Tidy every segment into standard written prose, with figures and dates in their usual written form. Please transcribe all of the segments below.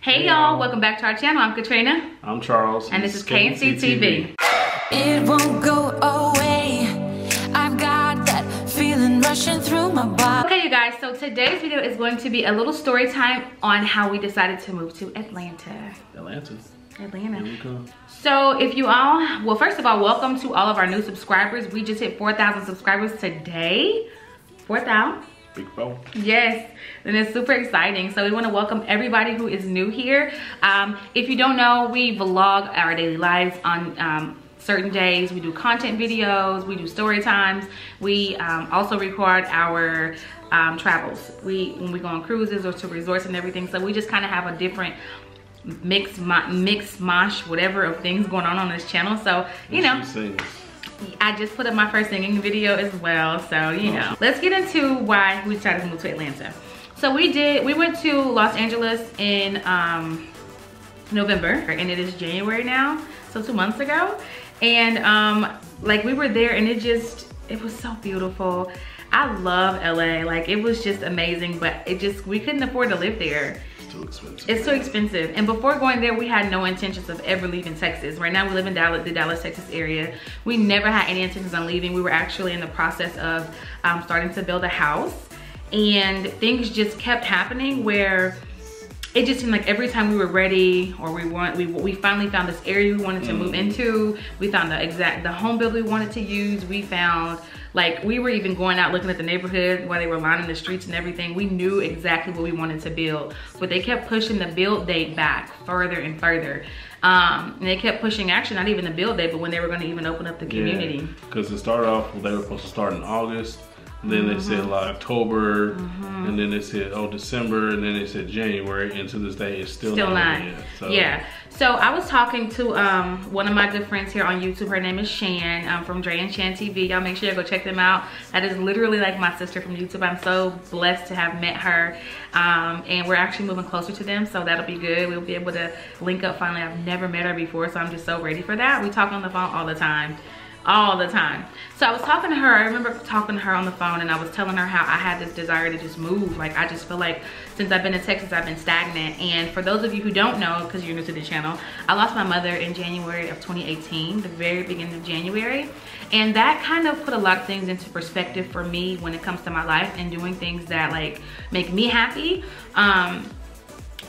Hey y'all, welcome back to our channel. I'm Katrina. I'm Charles. And this is KNC TV. It won't go away. I've got that feeling rushing through my body. Okay, you guys, so today's video is going to be a little story time on how we decided to move to Atlanta. Atlanta. Here we go. So if you all, well, first of all, welcome to all of our new subscribers. We just hit 4,000 subscribers today. 4,000. Big phone. Yes, and it's super exciting. So we want to welcome everybody who is new here. If you don't know, we vlog our daily lives on certain days. We do content videos, we do story times. We also record our travels. When we go on cruises or to resorts and everything. So we just kind of have a different mix mosh, whatever of things going on this channel. So, you know. I just put up my first singing video as well, so you know. Let's get into why we decided to move to Atlanta. So we went to Los Angeles in November, and it is January now, so 2 months ago. And like we were there, and it was so beautiful. I love LA, like it was just amazing, but we couldn't afford to live there. Too expensive. It's so expensive. And before going there, we had no intentions of ever leaving Texas. Right now we live in Dallas, the Dallas, Texas area. We never had any intentions on leaving. We were actually in the process of starting to build a house, and things just kept happening where it just seemed like every time we were ready, or we finally found this area we wanted to move into. We found the home build we wanted to use. We found, like, we were even going out looking at the neighborhood while they were lining the streets and everything. We knew exactly what we wanted to build, but they kept pushing the build date back further and further. And they kept pushing, actually not even the build date, but when they were gonna even open up the community. Because it started off, they were supposed to start in August. Then they said like October, and then they said, oh, December, and then they said January, and to this day it's still not yet. So. Yeah. So I was talking to one of my good friends here on YouTube. Her name is Shan from Dre and Shan TV. Y'all make sure you go check them out. That is literally like my sister from YouTube. I'm so blessed to have met her, and we're actually moving closer to them, so that'll be good. We'll be able to link up finally. I've never met her before, so I'm just so ready for that. We talk on the phone all the time. So I was talking to her. I remember talking to her on the phone, and I was telling her how I had this desire to just move. Like, I just feel like since I've been in Texas, I've been stagnant. And for those of you who don't know, because you're new to the channel, I lost my mother in January of 2018, the very beginning of January. And that kind of put a lot of things into perspective for me when it comes to my life and doing things that like make me happy.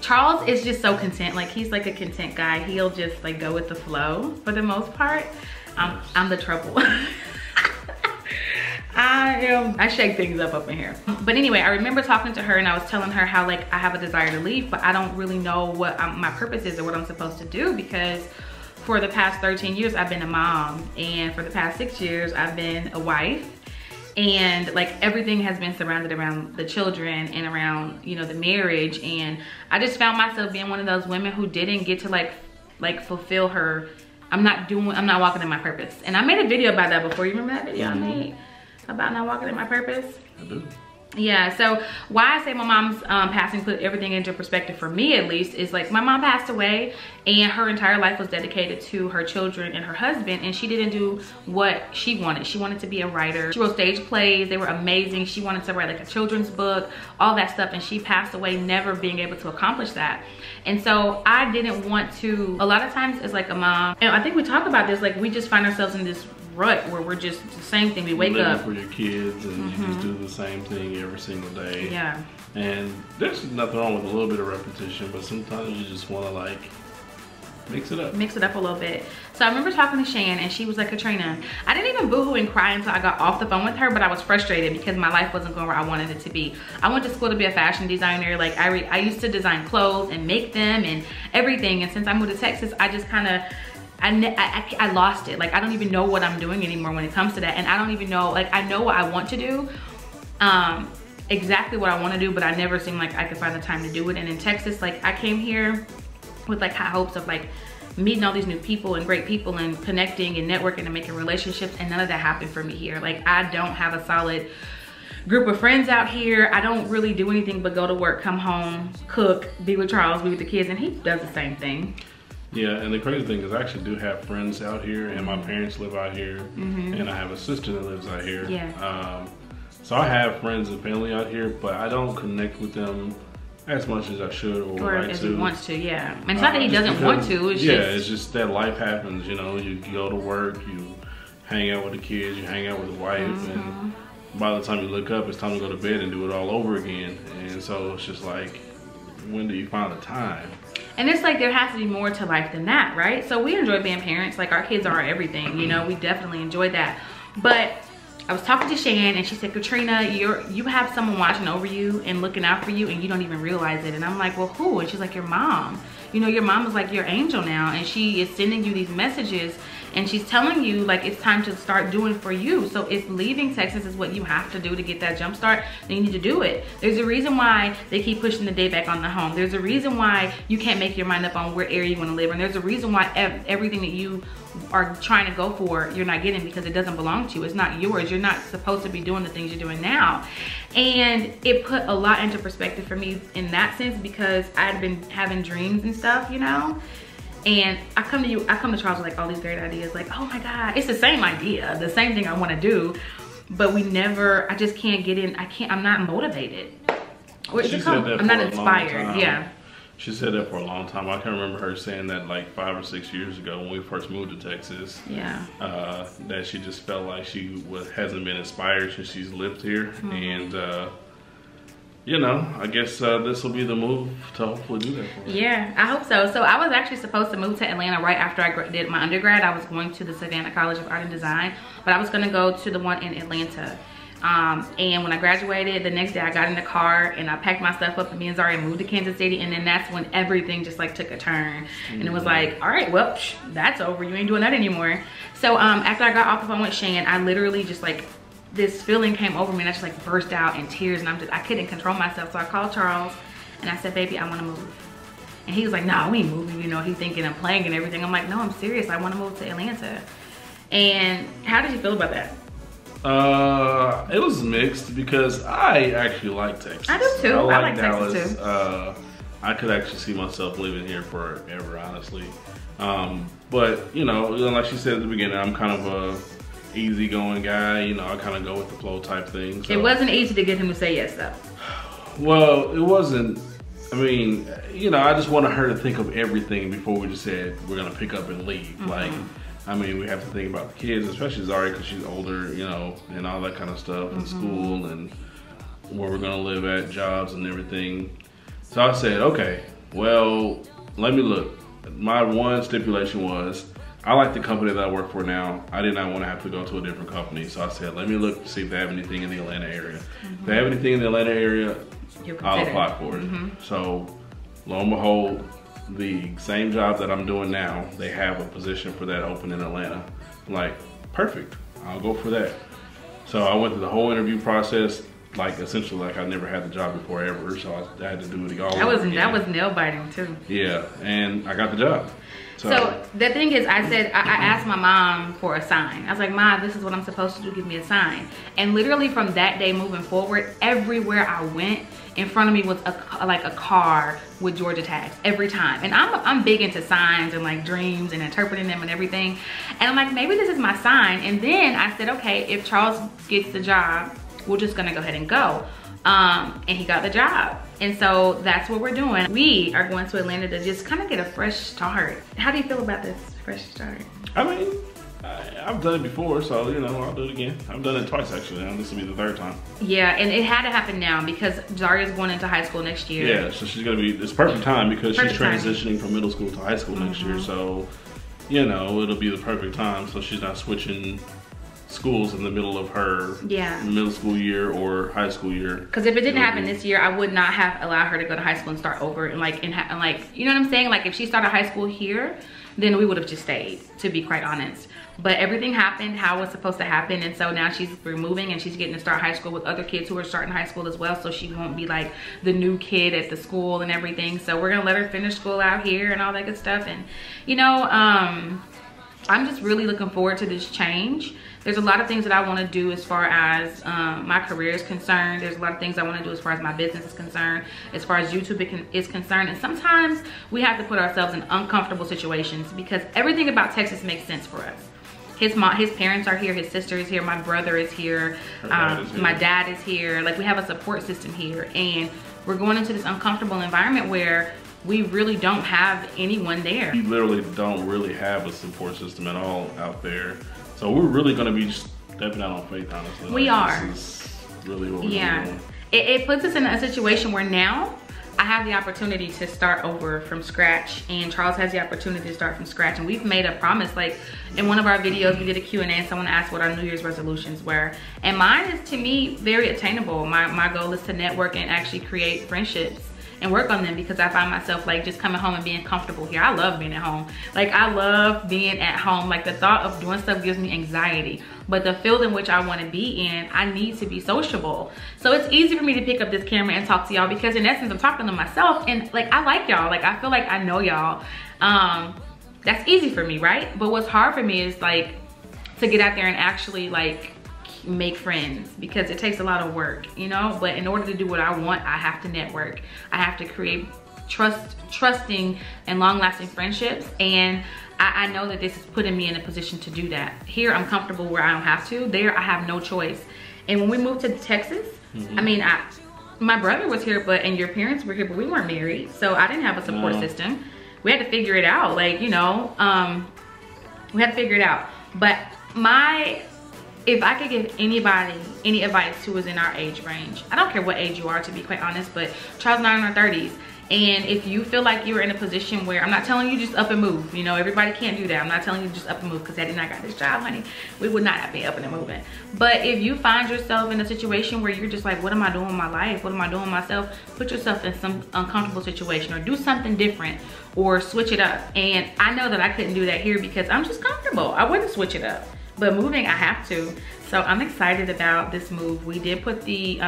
Charles is just so content. Like, he's like a content guy. He'll just like go with the flow for the most part. I'm the trouble. I shake things up in here. But anyway, I remember talking to her, and I was telling her how like I have a desire to leave, but I don't really know what my purpose is or what I'm supposed to do, because for the past 13 years I've been a mom, and for the past 6 years I've been a wife, and like everything has been surrounded around the children and around, you know, the marriage. And I just found myself being one of those women who didn't get to like fulfill her. I'm not walking in my purpose. And I made a video about that before. You remember that video I made about not walking in my purpose? I do. Yeah, so why I say my mom's passing put everything into perspective, for me at least, is like my mom passed away, and her entire life was dedicated to her children and her husband, and she didn't do what she wanted. She wanted to be a writer. She wrote stage plays. They were amazing. She wanted to write like a children's book, all that stuff, and she passed away never being able to accomplish that. And so I didn't want to, a lot of times as like a mom, and I think we talk about this, like we just find ourselves in this rut where we're just the same thing. We wake up for your kids, and you just do the same thing every single day. Yeah. And there's nothing wrong with a little bit of repetition, but sometimes you just want to like mix it up. Mix it up a little bit. So I remember talking to Shan, and she was like, Katrina, I didn't even boohoo and cry until I got off the phone with her, but I was frustrated because my life wasn't going where I wanted it to be. I went to school to be a fashion designer. Like I used to design clothes and make them and everything. And since I moved to Texas, I just kind of, I lost it. Like, I don't even know what I'm doing anymore when it comes to that. And I don't even know, like, I know what I want to do, exactly what I want to do, but I never seemed like I could find the time to do it. And in Texas, like, I came here with like high hopes of like meeting all these new people and great people and connecting and networking and making relationships, and none of that happened for me here. Like, I don't have a solid group of friends out here. I don't really do anything but go to work, come home, cook, be with Charles, be with the kids, and he does the same thing. Yeah, and the crazy thing is I actually do have friends out here, and my parents live out here, and I have a sister that lives out here. Yeah. So I have friends and family out here, but I don't connect with them as much as I should or like as to. he wants to, yeah. And it's not that he doesn't want to. It's just that life happens. You know, you go to work, you hang out with the kids, you hang out with the wife, and by the time you look up, it's time to go to bed and do it all over again. And so it's just like, when do you find the time? And it's like there has to be more to life than that, right? So we enjoy being parents. Like our kids are everything, you know. We definitely enjoy that. But I was talking to Shan and she said, Katrina, you have someone watching over you and looking out for you and you don't even realize it. And I'm like, well, who? And she's like, your mom. You know, your mom is like your angel now, and she is sending you these messages and she's telling you like it's time to start doing for you. So if leaving Texas is what you have to do to get that jump start, then you need to do it. There's a reason why they keep pushing the day back on the home. There's a reason why you can't make your mind up on where area you want to live, and there's a reason why everything that you are trying to go for, you're not getting, because it doesn't belong to you. It's not yours. You're not supposed to be doing the things you're doing now. And it put a lot into perspective for me in that sense, because I'd been having dreams and stuff, you know. And I come to Charles with like all these great ideas, like, oh my God, it's the same idea, the same thing I want to do, but I just can't get in. I'm not motivated. What is it called? I'm not inspired. Yeah. She said that for a long time. I can remember her saying that like 5 or 6 years ago when we first moved to Texas. Yeah. That she just felt like she hasn't been inspired since she's lived here. And you know, I guess this will be the move to hopefully do that for her. Yeah, I hope so. So I was actually supposed to move to Atlanta right after I did my undergrad. I was going to the Savannah College of Art and Design, but I was going to go to the one in Atlanta. And when I graduated, the next day I got in the car and I packed my stuff up, and me and Zaria moved to Kansas City. And then that's when everything just like took a turn. And it was like, all right, well, that's over. You ain't doing that anymore. So after I got off the phone with Shan, I literally just like, this feeling came over me and I just like burst out in tears, and I couldn't control myself. So I called Charles and I said, baby, I want to move. And he was like, no, we ain't moving. You know, he's thinking I'm playing and everything. I'm like, no, I'm serious. I want to move to Atlanta. And how did you feel about that? It was mixed, because I actually like Texas. I do too. I like Dallas. Texas too. I could actually see myself living here forever, honestly. But you know, like she said at the beginning, I'm kind of a easygoing guy. You know, I kind of go with the flow type thing. So. It wasn't easy to get him to say yes, though. Well, it wasn't. I mean, you know, I just wanted her to think of everything before we just said we're gonna pick up and leave. Like, I mean, we have to think about the kids, especially Zaria, because she's older, you know, and all that kind of stuff, and school, and where we're gonna live at, jobs and everything. So I said, okay, well, let me look. My one stipulation was, I like the company that I work for now. I did not want to have to go to a different company. So I said, let me look to see if they have anything in the Atlanta area. If they have anything in the Atlanta area, I'll apply for it. So lo and behold, the same job that I'm doing now, they have a position for that open in Atlanta. I'm like, perfect, I'll go for that. So I went through the whole interview process, like essentially like I never had the job before ever, so I had to do it all over again. That was nail biting too. Yeah, and I got the job. So the thing is, I asked my mom for a sign. I was like, Ma, this is what I'm supposed to do, give me a sign. And literally from that day moving forward, everywhere I went, in front of me was a car with Georgia tags every time. And I'm big into signs and like dreams and interpreting them and everything. And I'm like, maybe this is my sign. And then I said, okay, if Charles gets the job, we're just gonna go ahead and go. And he got the job. And so that's what we're doing. We are going to Atlanta to just kind of get a fresh start. How do you feel about this fresh start? I mean, I've done it before, so you know, I'll do it again. I've done it twice actually. Now this will be the 3rd time. Yeah, and it had to happen now because Zaria's going into high school next year. Yeah, so she's gonna be, it's perfect time because she's transitioning from middle school to high school next year. So, you know, it'll be the perfect time. So she's not switching schools in the middle of her middle school year or high school year. Because if it didn't happen this year, I would not have allowed her to go to high school and start over and like you know what I'm saying? Like if she started high school here, then we would have just stayed, to be quite honest. But everything happened how it was supposed to happen, and so now we're moving and she's getting to start high school with other kids who are starting high school as well, so she won't be like the new kid at the school and everything. So we're gonna let her finish school out here and all that good stuff. And you know, I'm just really looking forward to this change. There's a lot of things that I want to do as far as my career is concerned. There's a lot of things I want to do as far as my business is concerned, as far as YouTube is concerned. And sometimes we have to put ourselves in uncomfortable situations because everything about Texas makes sense for us. His parents are here, his sister is here, my brother is here, my dad is here. Like we have a support system here, and we're going into this uncomfortable environment where we really don't have anyone there. We literally don't really have a support system at all out there. So we're really gonna be just stepping out on faith, honestly. We are. This is really what we're doing. It puts us in a situation where now I have the opportunity to start over from scratch, and Charles has the opportunity to start from scratch. And we've made a promise, like in one of our videos, we did a Q&A and someone asked what our New Year's resolutions were. And mine is, to me, very attainable. My goal is to network and actually create friendships and work on them, because I find myself like just coming home and being comfortable here. I love being at home. Like, I love being at home. Like, the thought of doing stuff gives me anxiety, but the field in which I want to be in, I need to be sociable. So it's easy for me to pick up this camera and talk to y'all, because in essence I'm talking to myself, and like, I like y'all. Like, I feel like I know y'all. That's easy for me, right? But what's hard for me is like to get out there and actually like make friends, because it takes a lot of work, you know. But in order to do what I want, I have to network. I have to create trusting and long-lasting friendships, and I know that this is putting me in a position to do that. Here I'm comfortable where I don't have to. There I have no choice. And when we moved to Texas, I mean, my brother was here, and your parents were here, but we weren't married, so I didn't have a support system. We had to figure it out, like, you know, we had to figure it out. But if I could give anybody any advice who is in our age range, I don't care what age you are, to be quite honest, but Charles and I are in our 30s. And if you feel like you're in a position where, I'm not telling you just up and move, you know, everybody can't do that. I'm not telling you just up and move, because Daddy and I got this job, honey. We would not have been up and moving. But if you find yourself in a situation where you're just like, what am I doing with my life? What am I doing with myself? Put yourself in some uncomfortable situation, or do something different, or switch it up. And I know that I couldn't do that here because I'm just comfortable. I wouldn't switch it up. But moving, I have to. So I'm excited about this move. We did put the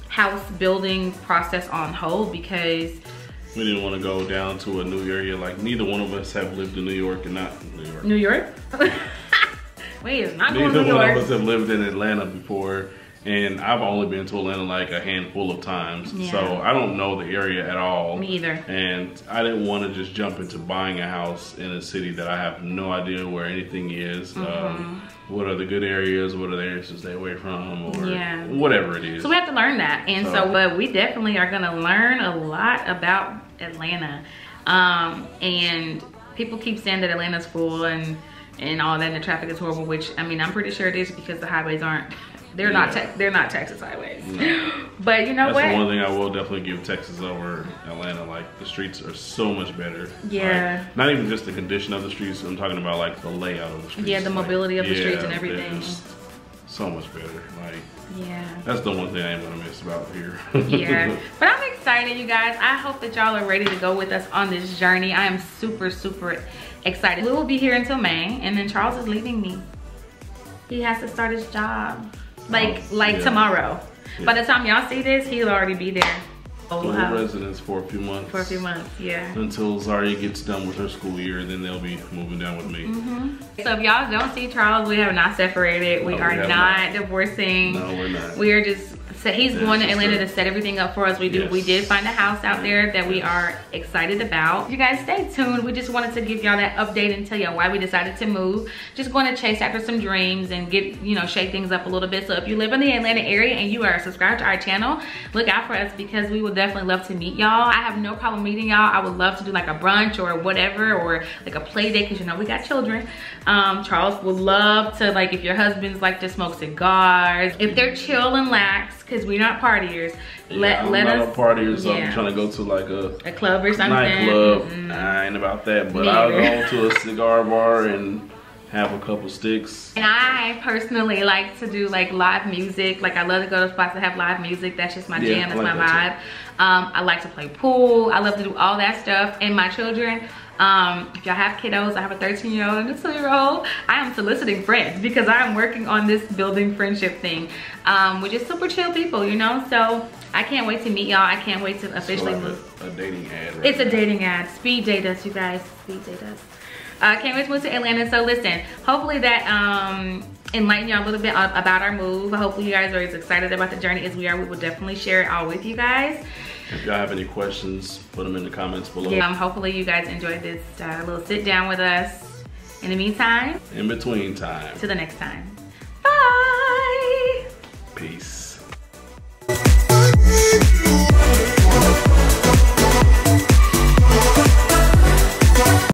house building process on hold because we didn't want to go down to a new area. Like, neither one of us have lived in New York, and not New York. New York? Wait, it's not going to New York. Neither one of us have lived in Atlanta before, and I've only been to Atlanta like a handful of times. Yeah. So I don't know the area at all. Me either. And I didn't want to just jump into buying a house in a city that I have no idea where anything is. What are the good areas? What are the areas to stay away from? Or whatever it is. So we have to learn that. And but we definitely are going to learn a lot about Atlanta. And people keep saying that Atlanta's full and all that, and the traffic is horrible, which, I mean, I'm pretty sure it is, because the highways aren't. They're not Texas highways. No. But you know what? That's the one thing I will definitely give Texas over Atlanta. Like, the streets are so much better. Yeah. Like, not even just the condition of the streets. I'm talking about like the layout of the streets. Yeah, the mobility of the streets and everything. Just so much better. Like, yeah. That's the one thing I am gonna miss about here. Yeah. But I'm excited, you guys. I hope that y'all are ready to go with us on this journey. I am super, super excited. We will be here until May, and then Charles is leaving me. He has to start his job. Like tomorrow. Yeah. By the time y'all see this, he'll already be there. Full residence for a few months. For a few months, yeah. Until Zaria gets done with her school year, then they'll be moving down with me. So if y'all don't see Charles, we have not separated. We are not divorcing. No, we're not. We are just, so he's going to Atlanta to set everything up for us. We did find a house out there that we are excited about. You guys stay tuned. We just wanted to give y'all that update and tell y'all why we decided to move. Just going to chase after some dreams and get, you know, shake things up a little bit. So if you live in the Atlanta area and you are subscribed to our channel, look out for us, because we would definitely love to meet y'all. I have no problem meeting y'all. I would love to do like a brunch or whatever, or like a play date, because you know we got children. Charles would love to, like, if your husbands like to smoke cigars, if they're chill and lax, because we're not partiers. Let I'm us. not a partier, so I'm trying to go to like a club or something. Nightclub. I ain't about that, but I'll go to a cigar bar and have a couple sticks. And I personally like to do like live music. Like, I love to go to spots that have live music. That's just my jam. That's my vibe. I like to play pool. I love to do all that stuff. And my children, if y'all have kiddos, I have a 13-year-old and a 2-year-old. I am soliciting friends, because I am working on this building friendship thing. We're just super chill people, you know? So I can't wait to meet y'all. I can't wait to officially move. A dating ad. It's a dating ad. Speed date us, you guys. Speed date us. Can't wait to move to Atlanta. So listen, hopefully that enlighten y'all a little bit about our move. Hopefully you guys are as excited about the journey as we are. We will definitely share it all with you guys. If y'all have any questions, put them in the comments below. Hopefully you guys enjoyed this little sit down with us. In the meantime, in between time, to the next time. Bye. Peace.